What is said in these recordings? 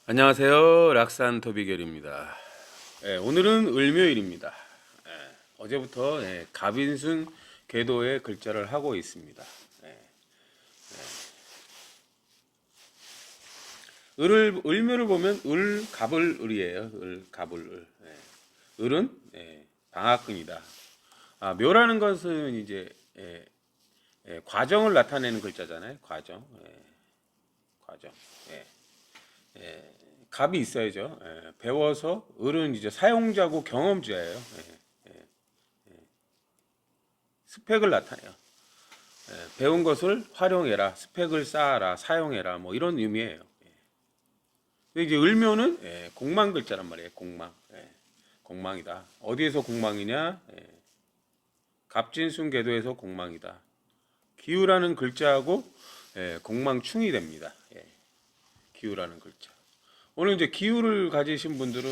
안녕하세요. 락산토비결입니다. 오늘은 을묘일입니다. 어제부터 갑인순 궤도의 글자를 하고 있습니다. 을묘를 보면 을갑을 을이에요. 을갑을 을. 을은 방앗근이다. 묘라는 것은 이제 과정을 나타내는 글자잖아요. 과정. 과정. 예. 갑이 있어야죠. 배워서 을은 이제 사용자고 경험자예요. 스펙을 나타내요. 배운 것을 활용해라, 스펙을 쌓아라, 사용해라, 뭐 이런 의미예요. 근데 이제 을묘는 공망 글자란 말이에요. 공망. 공망이다. 어디에서 공망이냐? 갑진순 궤도에서 공망이다. 기우라는 글자하고 공망충이 됩니다. 기우라는 글자. 오늘 이제 기후를 가지신 분들은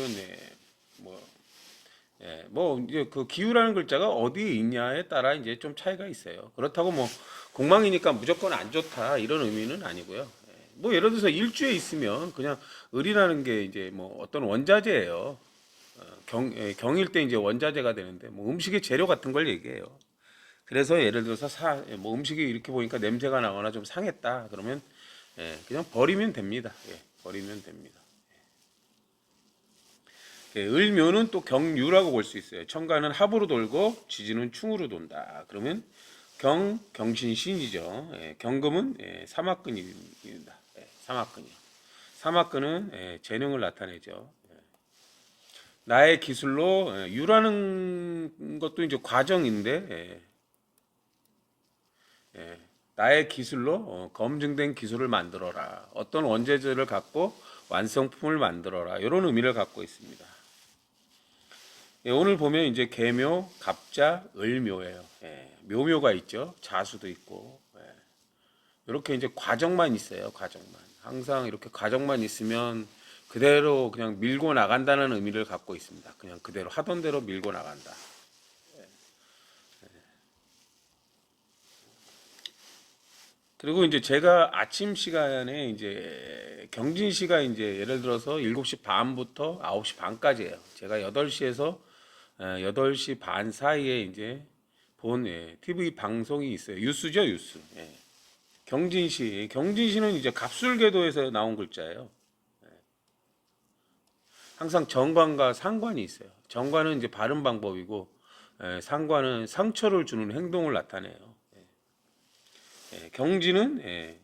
뭐 이제 그 기후라는 글자가 어디에 있냐에 따라 이제 좀 차이가 있어요. 그렇다고 뭐 공망이니까 무조건 안 좋다 이런 의미는 아니고요. 뭐 예를 들어서 일주에 있으면 그냥 을이라는 게 이제 뭐 어떤 원자재예요. 경일 때 이제 원자재가 되는데 뭐 음식의 재료 같은 걸 얘기해요. 그래서 예를 들어서 뭐 음식이 이렇게 보니까 냄새가 나거나 좀 상했다 그러면 그냥 버리면 됩니다. 버리면 됩니다. 을묘는 또 경유라고 볼 수 있어요. 천간은 합으로 돌고 지지는 충으로 돈다. 그러면 경신신이죠. 경금은 삼합근입니다. 삼합근이요. 삼합근은 재능을 나타내죠. 나의 기술로 유라는 것도 이제 과정인데 나의 기술로 검증된 기술을 만들어라. 어떤 원재료를 갖고 완성품을 만들어라. 이런 의미를 갖고 있습니다. 오늘 보면 이제 계묘, 갑자, 을묘예요. 묘묘가 있죠. 자수도 있고. 이렇게 이제 과정만 있어요. 과정만. 항상 이렇게 과정만 있으면 그대로 그냥 밀고 나간다는 의미를 갖고 있습니다. 그냥 그대로 하던 대로 밀고 나간다. 그리고 이제 제가 아침 시간에 이제 경진시가 이제 예를 들어서 7시 반부터 9시 반까지예요. 제가 8시에서 8시 반 사이에 이제 본 TV 방송이 있어요. 뉴스죠, 뉴스. 경진시는 이제 갑술궤도에서 나온 글자예요. 항상 정관과 상관이 있어요. 정관은 이제 바른 방법이고 상관은 상처를 주는 행동을 나타내요. 경진은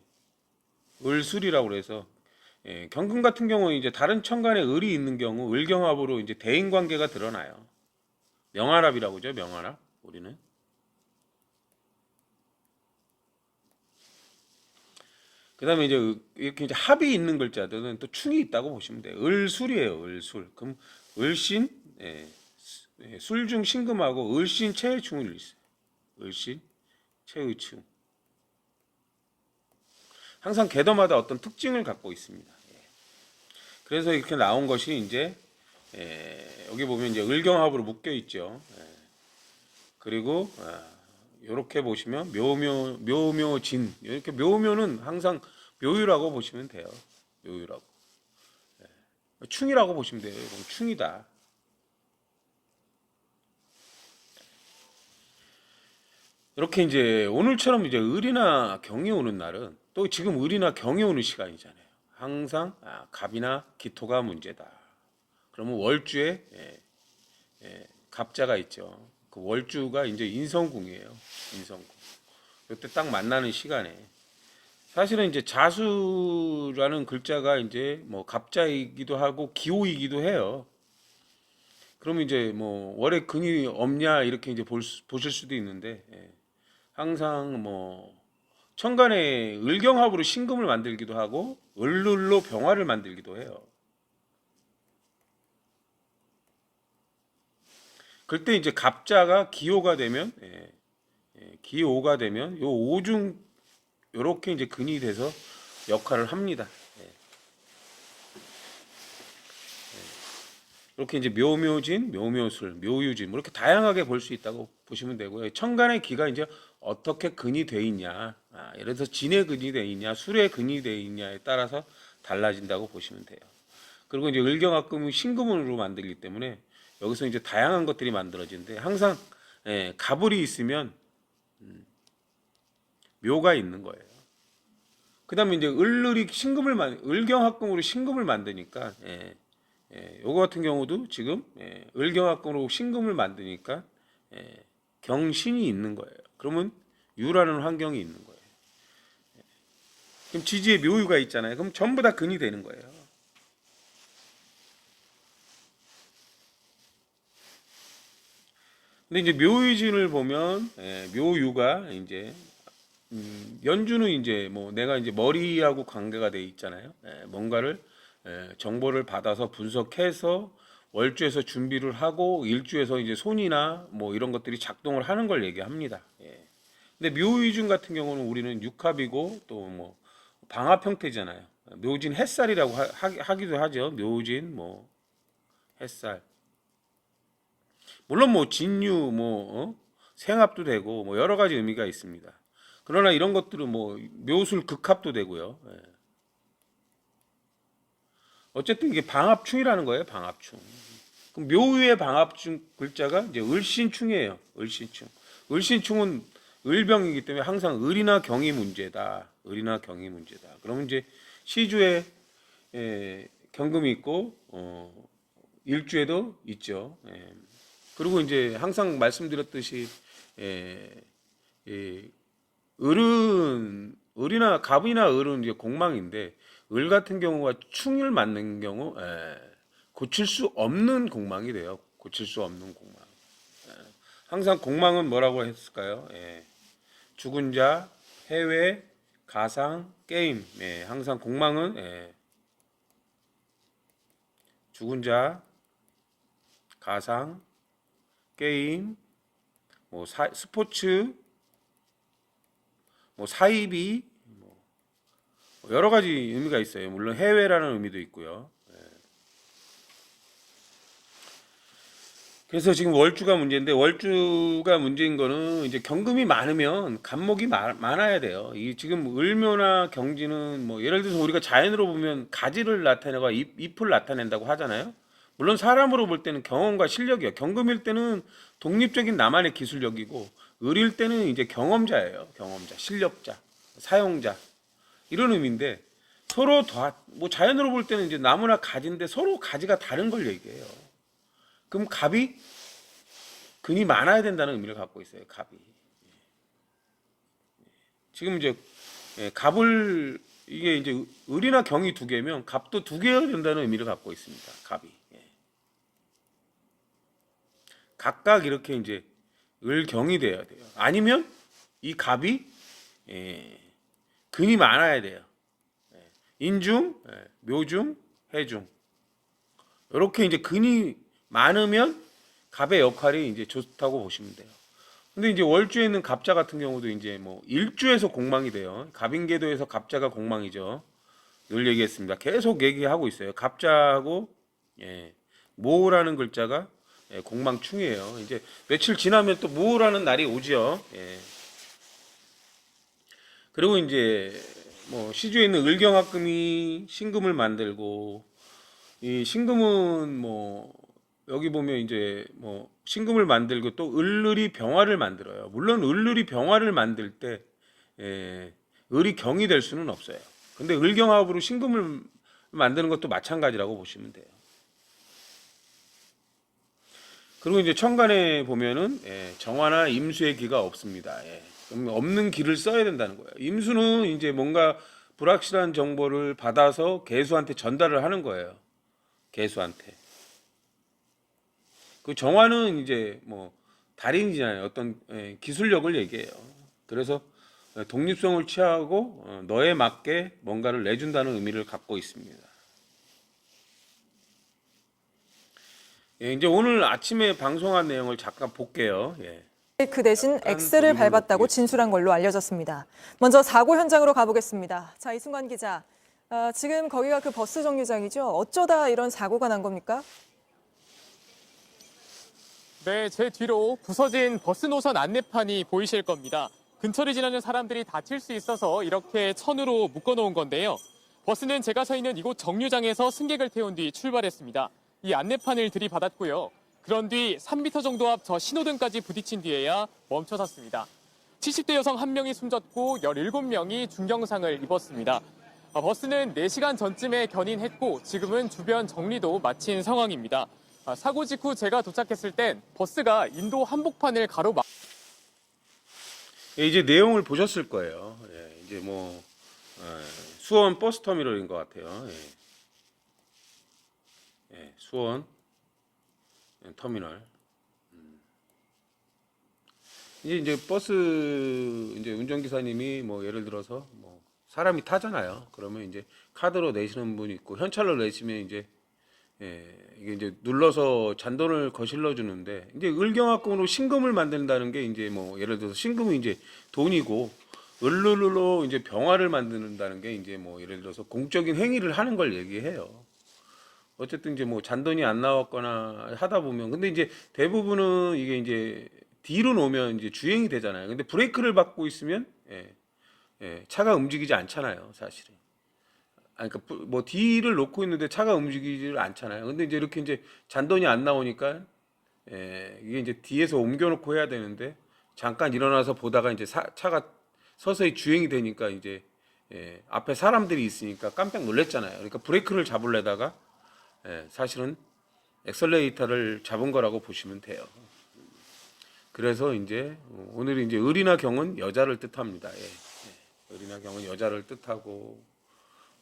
을술이라고 그래서 경금 같은 경우는 이제 다른 천간에 을이 있는 경우 을경합으로 이제 대인 관계가 드러나요. 명활합이라고 하죠. 명활합. 우리는 그다음에 이제 이렇게 이제 합이 있는 글자들은 또 충이 있다고 보시면 돼요. 을술이에요. 을술. 그럼 을신 술중 신금하고 을신 체의충을 있어요. 을신 체의충. 항상 궤도마다 어떤 특징을 갖고 있습니다. 그래서 이렇게 나온 것이 이제 여기 보면 이제 을경합으로 묶여 있죠. 그리고 이렇게 보시면 묘묘진 이렇게 묘묘는 항상 묘유라고 보시면 돼요. 묘유라고 충이라고 보시면 돼요. 이건 충이다. 이렇게 이제 오늘처럼 이제 을이나 경이 오는 날은 또 지금 을이나 경이 오는 시간이잖아요. 항상 갑이나 기토가 문제다. 그러면 월주에 갑자가 있죠. 그 월주가 이제 인성궁이에요. 인성궁. 이때 딱 만나는 시간에 사실은 이제 자수라는 글자가 이제 뭐 갑자이기도 하고 기호이기도 해요. 그러면 이제 뭐 월에 근이 없냐 이렇게 이제 보실 수도 있는데 항상 뭐 천간에 을경합으로 신금을 만들기도 하고 을룰로 병화를 만들기도 해요. 그때 이제 갑자가 기호가 되면 기호가 되면 요 오중 요렇게 이제 근이 돼서 역할을 합니다. 이렇게 이제 묘묘진, 묘묘술, 묘유진 뭐 이렇게 다양하게 볼 수 있다고 보시면 되고요. 천간의 기가 이제 어떻게 근이 돼 있냐, 예를 들어서 진의 근이 돼 있냐, 술의 근이 돼 있냐에 따라서 달라진다고 보시면 돼요. 그리고 이제 을경합금은 신금으로 만들기 때문에 여기서 이제 다양한 것들이 만들어지는데 항상 갑을이 있으면 묘가 있는 거예요. 그다음에 이제 을경합금으로 신금을 만드니까 요거 같은 경우도 지금 을경합금으로 신금을 만드니까 경신이 있는 거예요. 그러면 유라는 환경이 있는 거예요. 그럼 지지에 묘유가 있잖아요. 그럼 전부 다 근이 되는 거예요. 근데 이제 묘유진을 보면 묘유가 이제 연주는 이제 뭐 내가 이제 머리하고 관계가 돼 있잖아요. 뭔가를 정보를 받아서 분석해서 월주에서 준비를 하고 일주에서 이제 손이나 뭐 이런 것들이 작동을 하는 걸 얘기합니다. 근데 묘유진 같은 경우는 우리는 육합이고 또 뭐 방합 형태잖아요. 묘진 햇살이라고 하기도 하죠. 묘진 뭐 햇살. 물론 뭐 진유 뭐 생합도 되고 뭐 여러 가지 의미가 있습니다. 그러나 이런 것들은 뭐 묘술 극합도 되고요. 어쨌든 이게 방합충이라는 거예요. 방합충. 그럼 묘유의 방합충 글자가 이제 을신충이에요. 을신충. 을신충은 을병이기 때문에 항상 을이나 경이 문제다. 을이나 경이 문제다. 그러면 이제 시주에 경금이 있고 일주에도 있죠. 그리고 이제 항상 말씀드렸듯이 을이나 갑이나 을은 이제 공망인데 을 같은 경우가 충을 맞는 경우 고칠 수 없는 공망이 돼요. 고칠 수 없는 공망. 항상 공망은 뭐라고 했을까요? 죽은 자, 해외, 가상, 게임. 항상 공망은 죽은 자, 가상, 게임, 뭐 스포츠, 뭐 사이비, 뭐 여러 가지 의미가 있어요. 물론 해외라는 의미도 있고요. 그래서 지금 월주가 문제인데 월주가 문제인 거는 이제 경금이 많으면 갑목이 많아야 돼요. 이 지금 을묘나 경지는 뭐 예를 들어서 우리가 자연으로 보면 가지를 나타내고 잎을 나타낸다고 하잖아요. 물론 사람으로 볼 때는 경험과 실력이요. 경금일 때는 독립적인 나만의 기술력이고 을일 때는 이제 경험자예요. 경험자, 실력자, 사용자 이런 의미인데 서로 뭐 자연으로 볼 때는 이제 나무나 가지인데 서로 가지가 다른 걸 얘기해요. 그럼 갑이 근이 많아야 된다는 의미를 갖고 있어요. 갑이. 지금 이제 갑을 이게 이제 을이나 경이 두 개면 갑도 두 개여야 된다는 의미를 갖고 있습니다. 갑이. 각각 이렇게 이제 을경이 돼야 돼요. 아니면 이 갑이 근이 많아야 돼요. 인중, 묘중, 해중. 이렇게 이제 근이 많으면 갑의 역할이 이제 좋다고 보시면 돼요. 근데 이제 월주에 있는 갑자 같은 경우도 이제 뭐 일주에서 공망이 돼요. 갑인계도에서 갑자가 공망이죠. 늘 얘기했습니다. 계속 얘기하고 있어요. 갑자하고 모라는 글자가 공망충이에요. 이제 며칠 지나면 또 모라는 날이 오죠. 그리고 이제 뭐 시주에 있는 을경합금이 신금을 만들고 이 신금은 뭐 여기 보면 이제 뭐 신금을 만들고 또 을을이 병화를 만들어요. 물론 을을이 병화를 만들 때 을이 경이 될 수는 없어요. 근데 을경합으로 신금을 만드는 것도 마찬가지라고 보시면 돼요. 그리고 이제 천간에 보면은 정화나 임수의 기가 없습니다. 그럼 없는 기를 써야 된다는 거예요. 임수는 이제 뭔가 불확실한 정보를 받아서 개수한테 전달을 하는 거예요. 개수한테. 그 정화는 이제 뭐 달인이잖아요. 어떤 기술력을 얘기해요. 그래서 독립성을 취하고 너에 맞게 뭔가를 내준다는 의미를 갖고 있습니다. 이제 오늘 아침에 방송한 내용을 잠깐 볼게요. 그 대신 X를 밟았다고 진술한 걸로 알려졌습니다. 먼저 사고 현장으로 가보겠습니다. 자, 이승관 기자, 지금 거기가 그 버스 정류장이죠? 어쩌다 이런 사고가 난 겁니까? 네, 제 뒤로 부서진 버스 노선 안내판이 보이실 겁니다. 근처를 지나는 사람들이 다칠 수 있어서 이렇게 천으로 묶어놓은 건데요. 버스는 제가 서 있는 이곳 정류장에서 승객을 태운 뒤 출발했습니다. 이 안내판을 들이받았고요. 그런 뒤 3m 정도 앞 저 신호등까지 부딪힌 뒤에야 멈춰섰습니다. 70대 여성 1명이 숨졌고 17명이 중경상을 입었습니다. 버스는 4시간 전쯤에 견인했고 지금은 주변 정리도 마친 상황입니다. 사고 직후 제가 도착했을 땐 버스가 인도 한복판을 가로막 예, 이제 내용을 보셨을 거예요. 예, 이제 뭐 수원 버스 터미널인 것 같아요. 예. 예, 수원 터미널. 이제 버스 이제 운전기사님이 뭐 예를 들어서 뭐 사람이 타잖아요. 그러면 이제 카드로 내시는 분이 있고 현찰로 내시면 이제 이게 이제 눌러서 잔돈을 거실러 주는데 이제 을경합금으로 신금을 만든다는 게 이제 뭐 예를 들어서 신금이 이제 돈이고 을로 이제 병화를 만든다는 게 이제 뭐 예를 들어서 공적인 행위를 하는 걸 얘기해요. 어쨌든 이제 뭐 잔돈이 안 나왔거나 하다 보면 근데 이제 대부분은 이게 이제 뒤로 놓으면 이제 주행이 되잖아요. 근데 브레이크를 밟고 있으면 차가 움직이지 않잖아요, 사실은. 그러니까 뭐 뒤를 놓고 있는데 차가 움직이지 않잖아요. 근데 이제 이렇게 이제 잔돈이 안 나오니까 이게 이제 뒤에서 옮겨놓고 해야 되는데 잠깐 일어나서 보다가 이제 차가 서서히 주행이 되니까 이제 앞에 사람들이 있으니까 깜짝 놀랐잖아요. 그러니까 브레이크를 잡으려다가 사실은 엑셀레이터를 잡은 거라고 보시면 돼요. 그래서 이제 오늘 이제 을이나 경은 여자를 뜻합니다. 을이나 경은 여자를 뜻하고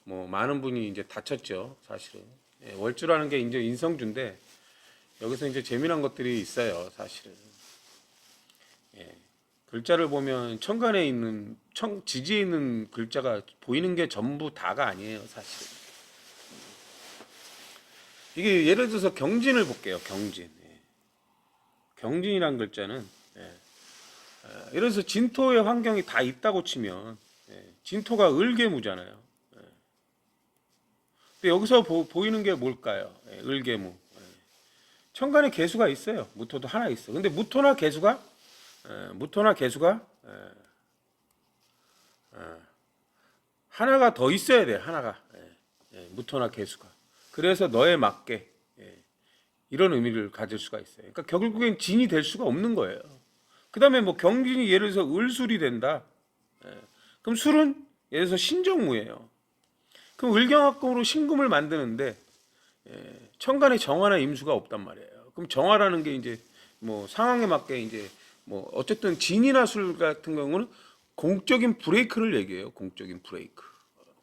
뭐 많은 분이 이제 다쳤죠, 사실은. 월주라는 게 이제 인성주인데 여기서 이제 재미난 것들이 있어요, 사실은. 글자를 보면 천간에 있는 지지에 있는 글자가 보이는 게 전부 다가 아니에요, 사실은. 이게 예를 들어서 경진을 볼게요, 경진. 경진이란 글자는 예를 들어서 진토의 환경이 다 있다고 치면 진토가 을계무잖아요. 근데 여기서 보이는 게 뭘까요? 을계무. 천간에 개수가 있어요. 무토도 하나 있어. 근데 무토나 개수가 하나가 더 있어야 돼. 하나가 무토나 개수가. 그래서 너에 맞게 이런 의미를 가질 수가 있어요. 그러니까 결국엔 진이 될 수가 없는 거예요. 그 다음에 뭐 경진이 예를 들어서 을술이 된다. 그럼 술은 예를 들어서 신정무예요. 그럼 을경합금으로 신금을 만드는데 천간에 정화나 임수가 없단 말이에요. 그럼 정화라는 게 이제 뭐 상황에 맞게 이제 뭐 어쨌든 진이나 술 같은 경우는 공적인 브레이크를 얘기해요. 공적인 브레이크.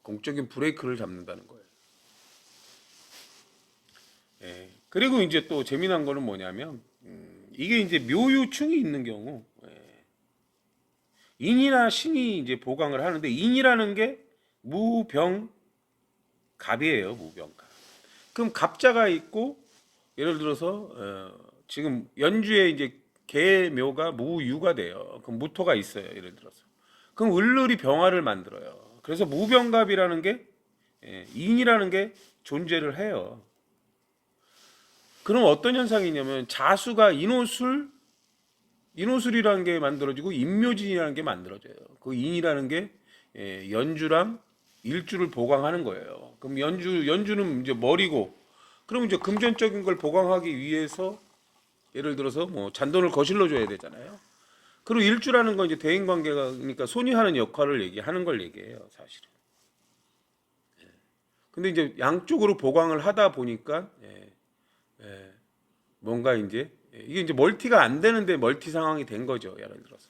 공적인 브레이크를 잡는다는 거예요. 그리고 이제 또 재미난 거는 뭐냐면 이게 이제 묘유충이 있는 경우 인이나 신이 이제 보강을 하는데 인이라는 게 무병갑이에요. 무병갑. 그럼 갑자가 있고 예를 들어서 지금 연주에 이제 개묘가 무유가 돼요. 그럼 무토가 있어요. 예를 들어서. 그럼 을을이 병화를 만들어요. 그래서 무병갑이라는 게 인이라는 게 존재를 해요. 그럼 어떤 현상이냐면 자수가 인호술이라는 게 만들어지고 인묘진이라는 게 만들어져요. 그 인이라는 게 연주랑 일주를 보강하는 거예요. 그럼 연주는 이제 머리고, 그럼 이제 금전적인 걸 보강하기 위해서 예를 들어서 뭐 잔돈을 거실러 줘야 되잖아요. 그리고 일주라는 건 이제 대인 관계가 그러니까 손이 하는 역할을 얘기하는 걸 얘기해요, 사실은. 근데 이제 양쪽으로 보강을 하다 보니까 뭔가 이제 이게 이제 멀티가 안 되는데 멀티 상황이 된 거죠, 예를 들어서.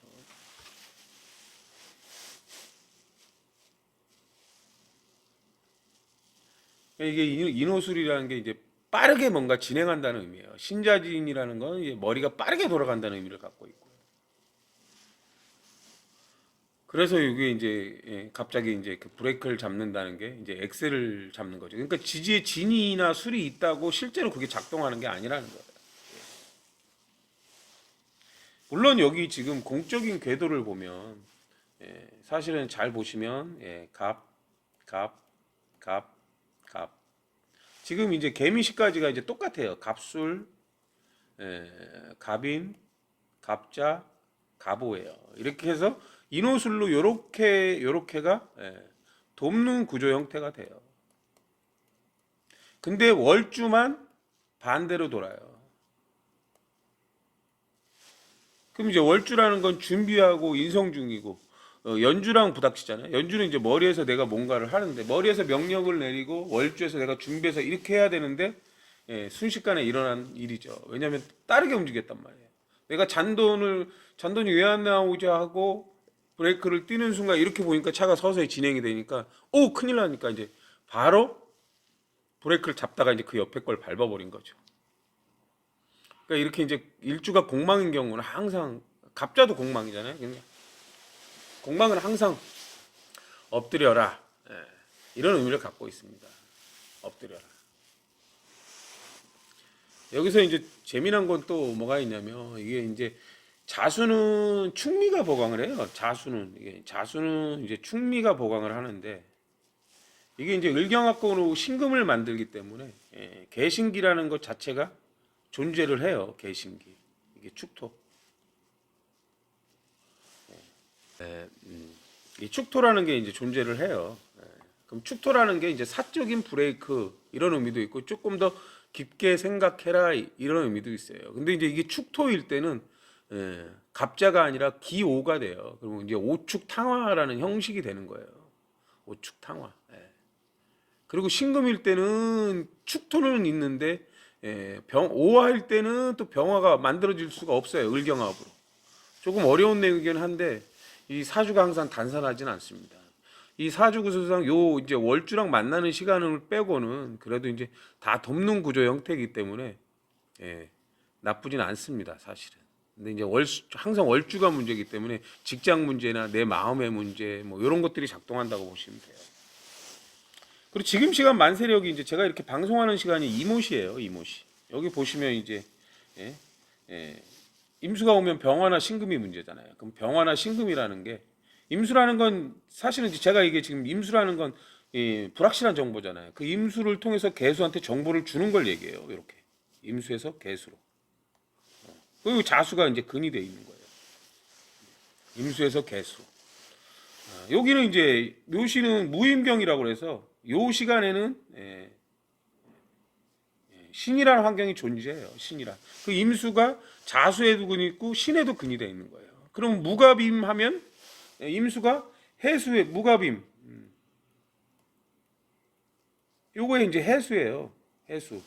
이게 인호술이라는 게 이제 빠르게 뭔가 진행한다는 의미예요. 신자진이라는 건 이제 머리가 빠르게 돌아간다는 의미를 갖고 있고요. 그래서 이게 이제 갑자기 이제 그 브레이크를 잡는다는 게 이제 엑셀을 잡는 거죠. 그러니까 지지에 진이나 술이 있다고 실제로 그게 작동하는 게 아니라는 거예요. 물론 여기 지금 공적인 궤도를 보면 사실은 잘 보시면 갑. 지금 이제 개미시까지가 이제 똑같아요. 갑술, 갑인, 갑자, 갑오예요. 이렇게 해서 인호술로 요렇게가 돕는 구조 형태가 돼요. 근데 월주만 반대로 돌아요. 그럼 이제 월주라는 건 준비하고 인성 중이고 연주랑 부닥치잖아요. 연주는 이제 머리에서 내가 뭔가를 하는데 머리에서 명령을 내리고 월주에서 내가 준비해서 이렇게 해야 되는데 순식간에 일어난 일이죠. 왜냐하면 빠르게 움직였단 말이에요. 내가 잔돈이 왜 안 나오자 하고 브레이크를 띄는 순간 이렇게 보니까 차가 서서히 진행이 되니까 오 큰일 나니까 이제 바로 브레이크를 잡다가 이제 그 옆에 걸 밟아버린 거죠. 그러니까 이렇게 이제 일주가 공망인 경우는 항상 갑자도 공망이잖아요. 그러니까 공망은 항상 엎드려라 이런 의미를 갖고 있습니다. 엎드려라. 여기서 이제 재미난 건 또 뭐가 있냐면 이게 이제 자수는 충미가 보강을 해요. 자수는 이제 충미가 보강을 하는데 이게 이제 을경합권으로 신금을 만들기 때문에 개신기라는 것 자체가 존재를 해요. 개신기 이게 축토. 이 축토라는 게 이제 존재를 해요. 그럼 축토라는 게 이제 사적인 브레이크 이런 의미도 있고 조금 더 깊게 생각해라 이런 의미도 있어요. 근데 이제 이게 축토일 때는 갑자가 아니라 기오가 돼요. 그러면 이제 오축탕화라는 형식이 되는 거예요. 오축탕화. 그리고 신금일 때는 축토는 있는데 오화일 때는 또 병화가 만들어질 수가 없어요. 을경합으로. 조금 어려운 내용이긴 한데 이 사주가 항상 단순하진 않습니다. 이 사주 구조상 요 이제 월주랑 만나는 시간을 빼고는 그래도 이제 다 돕는 구조 형태이기 때문에 나쁘진 않습니다, 사실은. 근데 이제 항상 월주가 문제이기 때문에 직장 문제나 내 마음의 문제 뭐 이런 것들이 작동한다고 보시면 돼요. 그리고 지금 시간 만세력이 이제 제가 이렇게 방송하는 시간이 이모시예요, 이모시. 여기 보시면 이제 임수가 오면 병화나 신금이 문제잖아요. 그럼 병화나 신금이라는 게 임수라는 건 사실은 제가 이게 지금 임수라는 건 불확실한 정보잖아요. 그 임수를 통해서 개수한테 정보를 주는 걸 얘기해요. 이렇게 임수에서 개수로. 그리고 자수가 이제 근이 돼 있는 거예요. 임수에서 개수. 여기는 이제 묘시는 무임경이라고 해서 요 시간에는 신이라는 환경이 존재해요. 신이라. 그 임수가 자수에도 근이 있고 신에도 근이 돼 있는 거예요. 그럼 무갑임 하면 임수가 해수에 무갑임. 요거에 이제 해수예요. 해수.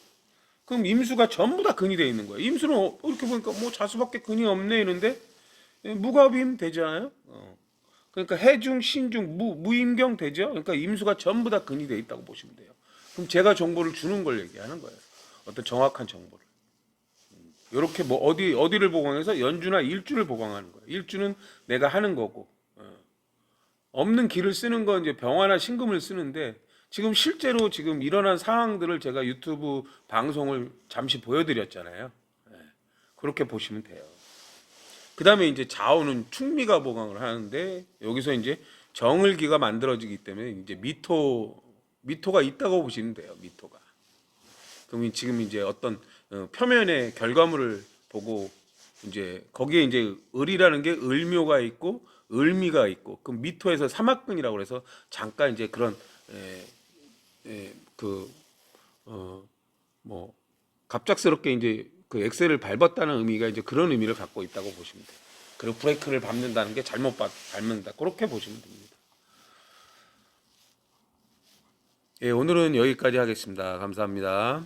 그럼 임수가 전부 다 근이 돼 있는 거예요. 임수는 이렇게 보니까 뭐 자수밖에 근이 없네 이런데 무갑임 되잖아요. 그러니까 해중, 신중, 무임경 되죠. 그러니까 임수가 전부 다 근이 돼 있다고 보시면 돼요. 그럼 제가 정보를 주는 걸 얘기하는 거예요. 어떤 정확한 정보를. 이렇게 뭐 어디를 보강해서 연주나 일주를 보강하는 거예요. 일주는 내가 하는 거고 없는 기를 쓰는 건 이제 병화나 신금을 쓰는데 지금 실제로 지금 일어난 상황들을 제가 유튜브 방송을 잠시 보여드렸잖아요. 그렇게 보시면 돼요. 그 다음에 이제 자오는 충미가 보강을 하는데 여기서 이제 정을기가 만들어지기 때문에 이제 미토가 있다고 보시면 돼요. 미토가. 그럼 지금 이제 어떤 표면의 결과물을 보고 이제 거기에 이제 을이라는 게 을묘가 있고 을미가 있고 그 미토에서 삼합근이라고 해서 잠깐 이제 그런 뭐 갑작스럽게 이제 그 엑셀을 밟았다는 의미가 이제 그런 의미를 갖고 있다고 보시면 돼요. 그리고 브레이크를 밟는다는 게 잘못 밟는다. 그렇게 보시면 됩니다. 오늘은 여기까지 하겠습니다. 감사합니다.